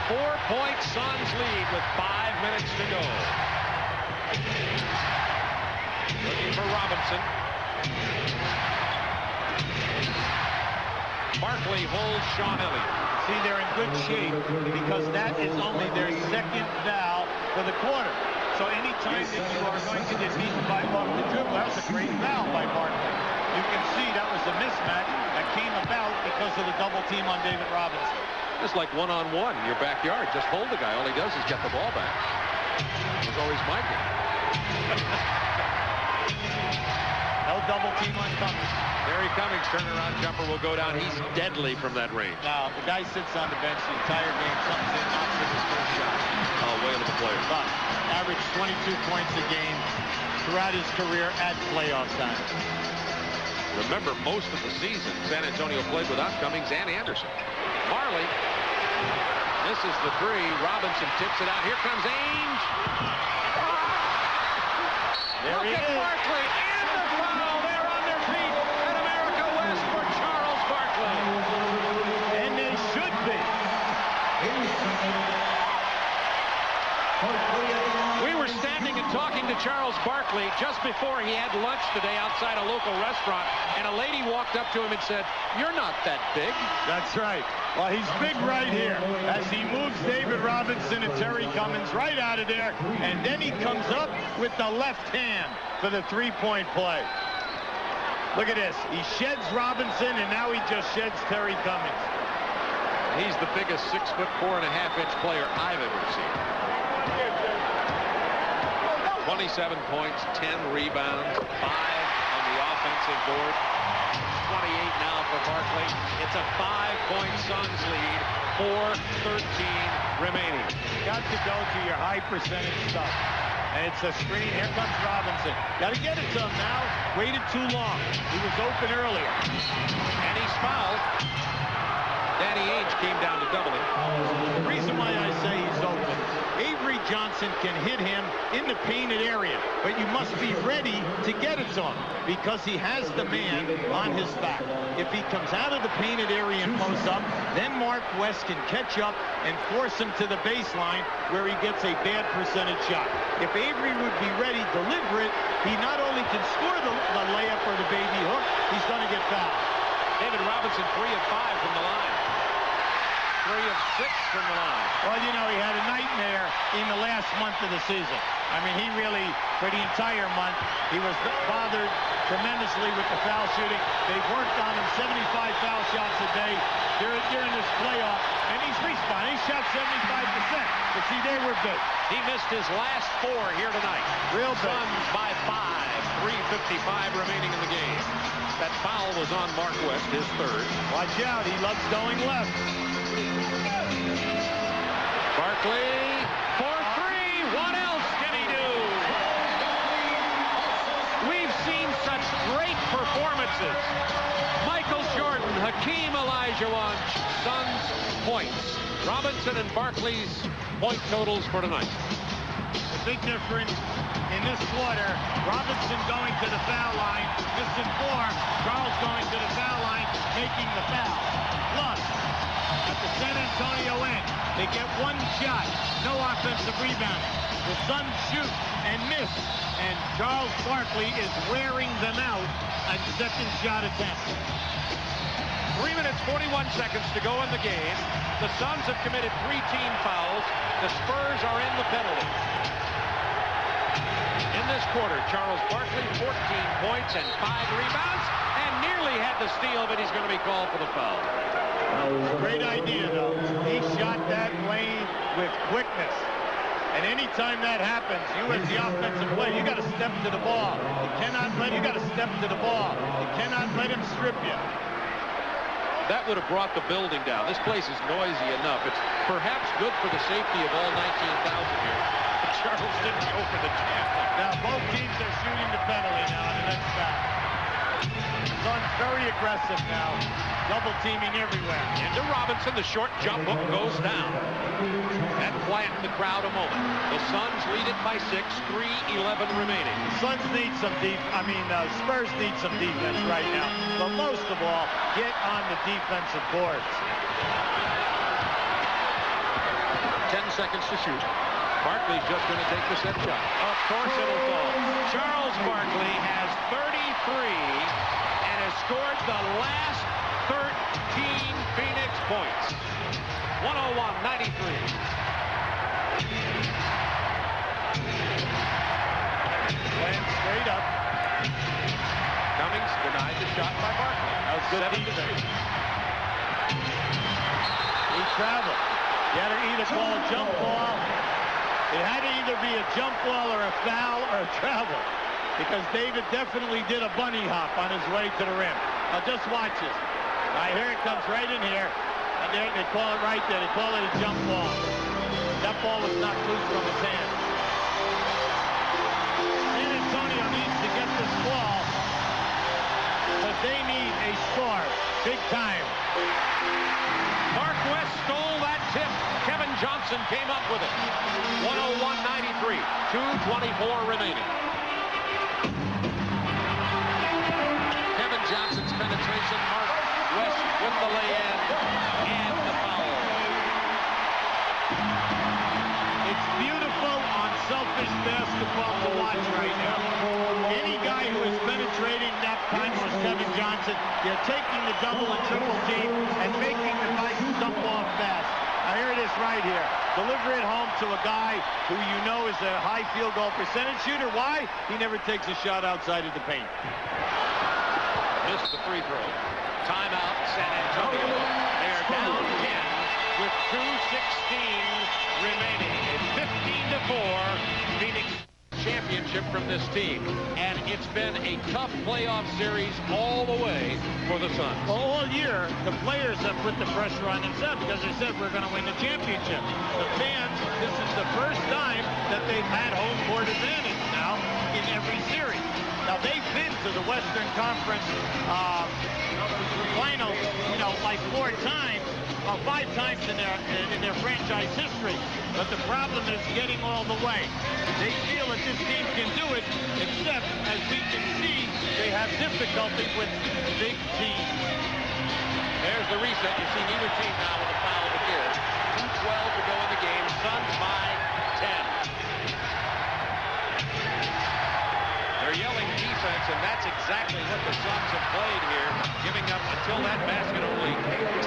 4-point Suns lead with 5 minutes to go. Looking for Robinson. Barkley holds Sean Elliott. See, they're in good shape because that is only their second foul for the quarter. So any time that you are going to get beaten by off the dribble, that was a great foul by Barkley. You can see that was a mismatch that came about because of the double team on David Robinson. It's like one-on-one in your backyard. Just hold the guy. All he does is get the ball back. It was always my game. No double team on Cummings. Terry Cummings, turnaround jumper will go down. He's deadly from that range. Now, the guy sits on the bench the entire game, comes in, knocks in his first shot. Oh, whale of a player. But averaged 22 points a game throughout his career at playoff time. Remember, most of the season, San Antonio played without Cummings and Anderson. Marley misses the three. Robinson tips it out. Here comes Ainge. There he is. Barkley and the foul. They're on their feet at America West for Charles Barkley. And they should be. We were standing and talking to Charles Barkley just before he had lunch today outside a local restaurant, and a lady walked up to him and said, "You're not that big." That's right. Well, he's big right here as he moves David Robinson and Terry Cummings right out of there, and then he comes up with the left hand for the three-point play. Look at this. He sheds Robinson, and now he just sheds Terry Cummings. He's the biggest 6'4.5" player I've ever seen. 27 points, 10 rebounds, 5 on the offensive board. 28 now for Barkley. It's a 5-point Suns lead, 4:13 remaining. Got to go to your high percentage stuff. And it's a screen. Here comes Robinson. Got to get it to him now. Waited too long. He was open earlier. And he's fouled. Danny Ainge came down to double him. The reason why I say he's open, Avery Johnson can hit him in the painted area, but you must be ready to get it to him because he has the man on his back. If he comes out of the painted area and posts up, then Mark West can catch up and force him to the baseline where he gets a bad percentage shot. If Avery would be ready, deliver it, he not only can score the layup or the baby hook, he's going to get fouled. David Robinson 3 of 5 from the line. 3 of 6 from the line. Well, you know, he had a nightmare in the last month of the season. I mean, he really, for the entire month, he was bothered tremendously with the foul shooting. They've worked on him 75 foul shots a day during this playoff, and he's responding. He shot 75%. But see, they were big. He missed his last 4 here tonight. Real big. Suns by 5. 3:55 remaining in the game. That foul was on Mark West, his third. Watch out, he loves going left. Barkley for 3. What else can he do? We've seen such great performances. Michael Jordan, Hakeem Olajuwon, Suns points. Robinson and Barkley's point totals for tonight. The big difference in this quarter, Robinson going to the foul line, missing 4. Charles going to the foul line, making the foul. Plus, at the San Antonio end, they get 1 shot, no offensive rebound. The Suns shoot and miss, and Charles Barkley is wearing them out on second shot attempts. 3 minutes, 41 seconds to go in the game. The Suns have committed 3 team fouls. The Spurs are in the penalty. In this quarter, Charles Barkley, 14 points and 5 rebounds, and nearly had the steal, but he's going to be called for the foul. Great idea, though. He shot that lane with quickness. And anytime that happens, you as the offensive player, you got to step to the ball. You got to step to the ball. You cannot let him strip you. That would have brought the building down. This place is noisy enough. It's perhaps good for the safety of all 19,000 here. But Charles didn't go for the jam. Now both teams are shooting the penalty now on the next foul. Suns very aggressive now, double teaming everywhere. Into Robinson, the short jump hook goes down. That flattened the crowd a moment. The Suns lead it by 6, 3:11 remaining. Suns need some Spurs need some defense right now. But most of all, get on the defensive boards. 10 seconds to shoot. Barkley's just going to take the set shot. Of course it'll fall. Charles Barkley has 33 and has scored the last 13 Phoenix points. 101-93. Went straight up. Cummings denied the shot by Barkley. That was good defense. He traveled. You had to either call a jump ball. It had to either be a jump ball or a foul or a travel, because David definitely did a bunny hop on his way to the rim. Now just watch this. Right here it comes right in here. And there they call it right there. They call it a jump ball. That ball was knocked loose from his hand. San Antonio needs to get this ball, but they need a score big time. Mark West stole that tip. Kevin Johnson came up with it. 101-93. 2:24 remaining. Kevin Johnson's penetration. Mark West with the lay-in and the foul. It's beautiful, unselfish basketball to watch right now. Any guy who is penetrating that time was Kevin Johnson. You're taking the double and triple team and making the guy dump off fast. Now here it is right here. Deliver it home to a guy who you know is a high field goal percentage shooter. Why? He never takes a shot outside of the paint. Missed the free throw. Timeout, San Antonio. They are down 10 with 2:16 remaining. A 15-4 Phoenix championship from this team. And it's been a tough playoff series all the way for the Suns. All year, the players have put the pressure on themselves because they said we're going to win the championship. The fans, this is the first time that they've had home court advantage now in every series. Now, they've been to the Western Conference finals, like 4 times, or 5 times in their franchise history. But the problem is getting all the way. They feel that this team can do it, except, as we can see, they have difficulty with big teams. There's the reset. You see neither team now with a foul to give. 2:12 to go in the game. Suns by 10. They're yelling defense, and that's exactly what the Suns have played here, giving up until that basket only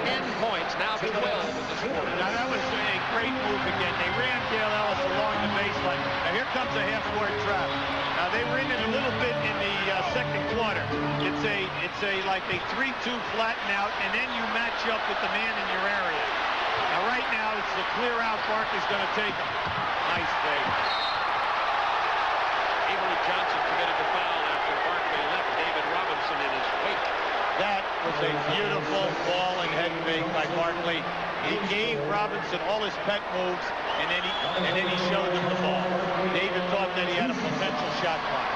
10 points, now 12 in this quarter. Now that was a great move again. They ran Dale Ellis along the baseline. Now here comes a half-court trap. Now they were in it a little bit in the second quarter. It's like a 3-2 flatten out, and then you match up with the man in your area. Now right now it's the clear out. Barkley's going to take him. Nice fade. Avery Johnson committed the foul after Barkley left David Robinson in his wake. That was a beautiful ball and head fake by Barkley. He gave Robinson all his pet moves, and then he showed him the ball. David thought that he had a potential shot clock.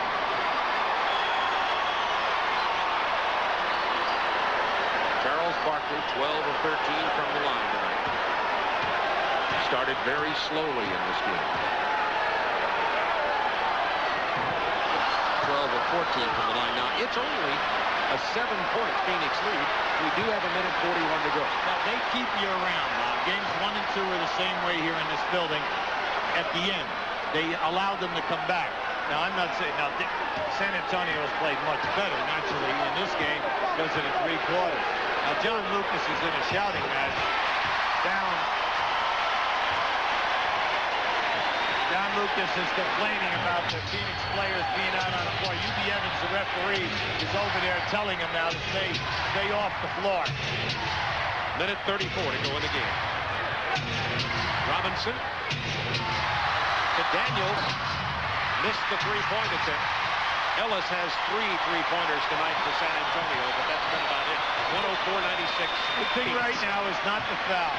Charles Barkley, 12 of 13 from the line tonight. Started very slowly in this game. 12 of 14 from the line. Now, it's only a 7-point Phoenix lead. We do have a minute 41 to go. Now, they keep you around. Games 1 and 2 are the same way here in this building. At the end, they allow them to come back. Now, I'm not saying, San Antonio has played much better, naturally, in this game because of the 3 quarters. Now, John Lucas is in a shouting match. John Lucas is complaining about the Phoenix players being out on the floor. UB Evans, the referee, is over there telling him now to stay off the floor. Minute 34 to go in the game. Robinson to Daniels. Missed the 3-point attempt. Ellis has 3 3-pointers tonight for San Antonio, but that's been about it. 104-96. The thing right now is not the foul.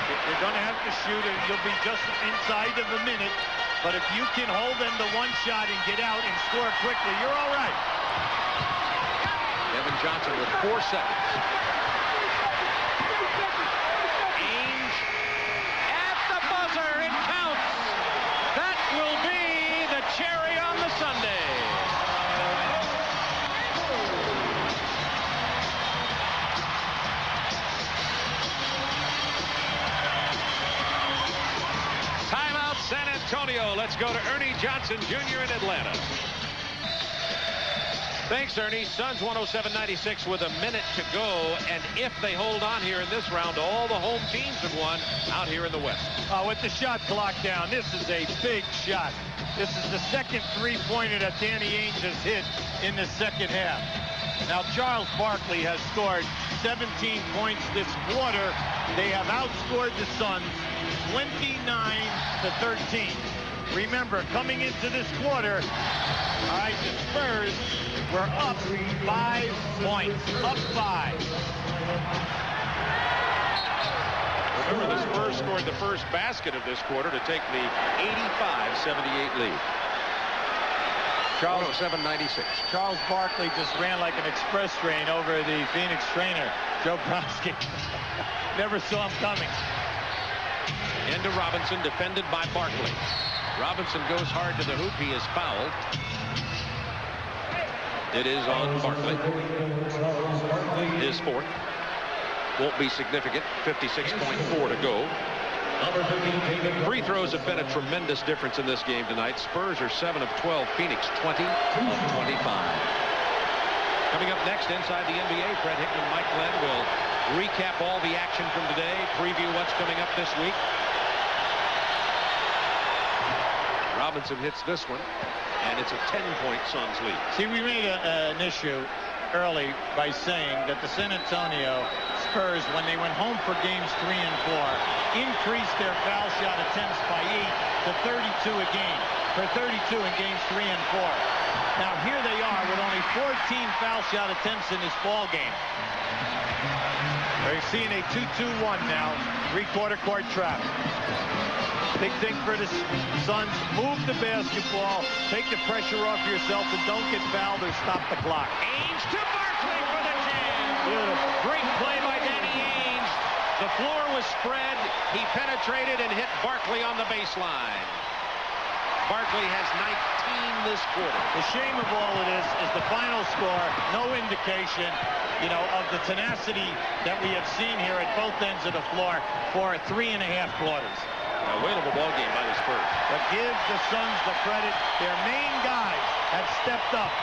You're going to have to shoot it. You'll be just inside of a minute. But if you can hold them to 1 shot and get out and score quickly, you're all right. Kevin Johnson with 4 seconds. Ainge at the buzzer. It counts. That will be the cherry on the sundae. Antonio. Let's go to Ernie Johnson Jr. in Atlanta. Thanks, Ernie. Suns 107-96 with a minute to go. And if they hold on here in this round, all the home teams have won out here in the West. With the shot clock down, this is a big shot. This is the second three-pointer that Danny Ainge has hit in the second half. Now, Charles Barkley has scored 17 points this quarter. They have outscored the Suns 29-13. Remember, coming into this quarter, all right, the Spurs were up 5 points, up 5. Remember, the Spurs scored the first basket of this quarter to take the 85-78 lead. Charles 107-96. Charles Barkley just ran like an express train over the Phoenix trainer, Joe Bronsky. Never saw him coming. Into Robinson, defended by Barkley. Robinson goes hard to the hoop. He is fouled. It is on Barkley. His fourth. Won't be significant. 56.4 to go. Free throws have been a tremendous difference in this game tonight. Spurs are 7 of 12. Phoenix 20 of 25. Coming up next inside the NBA, Fred Hickman, Mike Glenn will recap all the action from today, preview what's coming up this week. Robinson hits this one, and it's a 10-point Suns lead. See, we made an issue early by saying that the San Antonio Spurs, when they went home for games 3 and 4, increased their foul shot attempts by 8 to 32 a game, for 32 in games 3 and 4. Now here they are with only 14 foul shot attempts in this ball game. They're seeing a 2-2-1 now, three-quarter court trap. Big thing for the Suns, move the basketball, take the pressure off yourself, and don't get fouled or stop the clock. Ainge to Barkley for the jam. Beautiful. Great play by Danny Ainge. The floor was spread. He penetrated and hit Barkley on the baseline. Barkley has 19 this quarter. The shame of all of this is the final score, no indication, you know, of the tenacity that we have seen here at both ends of the floor for 3.5 quarters. A winnable ball game by the Spurs. But give the Suns the credit. Their main guys have stepped up.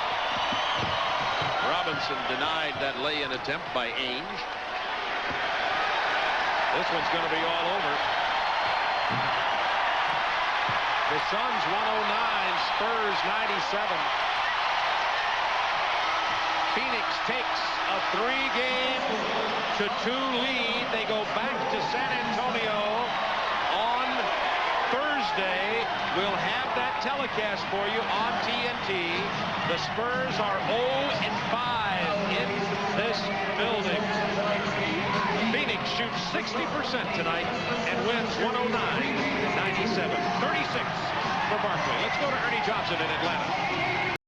Robinson denied that lay-in attempt by Ainge. This one's going to be all over. The Suns 109, Spurs 97. Phoenix takes a 3-game to 2 lead. They go back to San Antonio on Thursday. We'll have that telecast for you on TNT. The Spurs are 0-5 in this building. Phoenix shoots 60% tonight and wins 109-97. 36 for Barkley. Let's go to Ernie Johnson in Atlanta.